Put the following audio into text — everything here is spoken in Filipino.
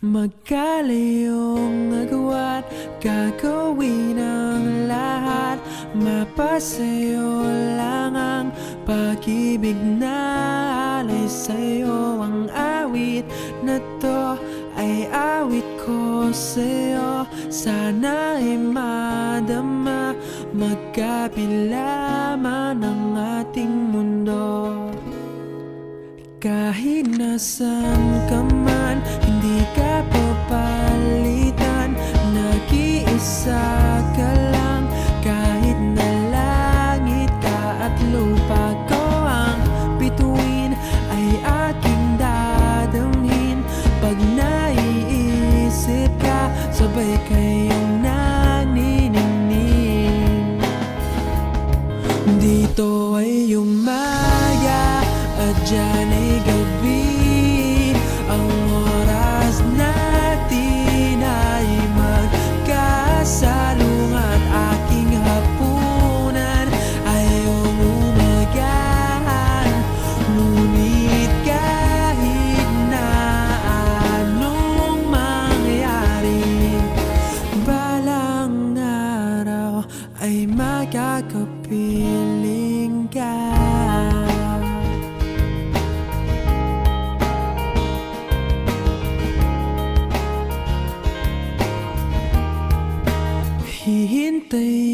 Magkalayong agwat, gagawin ang lahat. Mapasayo lang ang pag-ibig na alay sa'yo. Ang awit na to ay awit ko sa'yo. Sana ay madama, magkapila man ang ating mundo. Kahit nasan ka man, hindi ka papalitan. Nag-iisa ka lang, kahit na langit ka at lupa ko ang bituin, ay aking dadamhin. Pag naiisip ka, sabay kayong naniningning. Dito ay umaga at dyan ay gabi. Ang oras natin ay magkasalung at aking hapunan ay umagahan. Ngunit kahit na anong mangyari, balang araw ay magkakapiling ka. Hihintay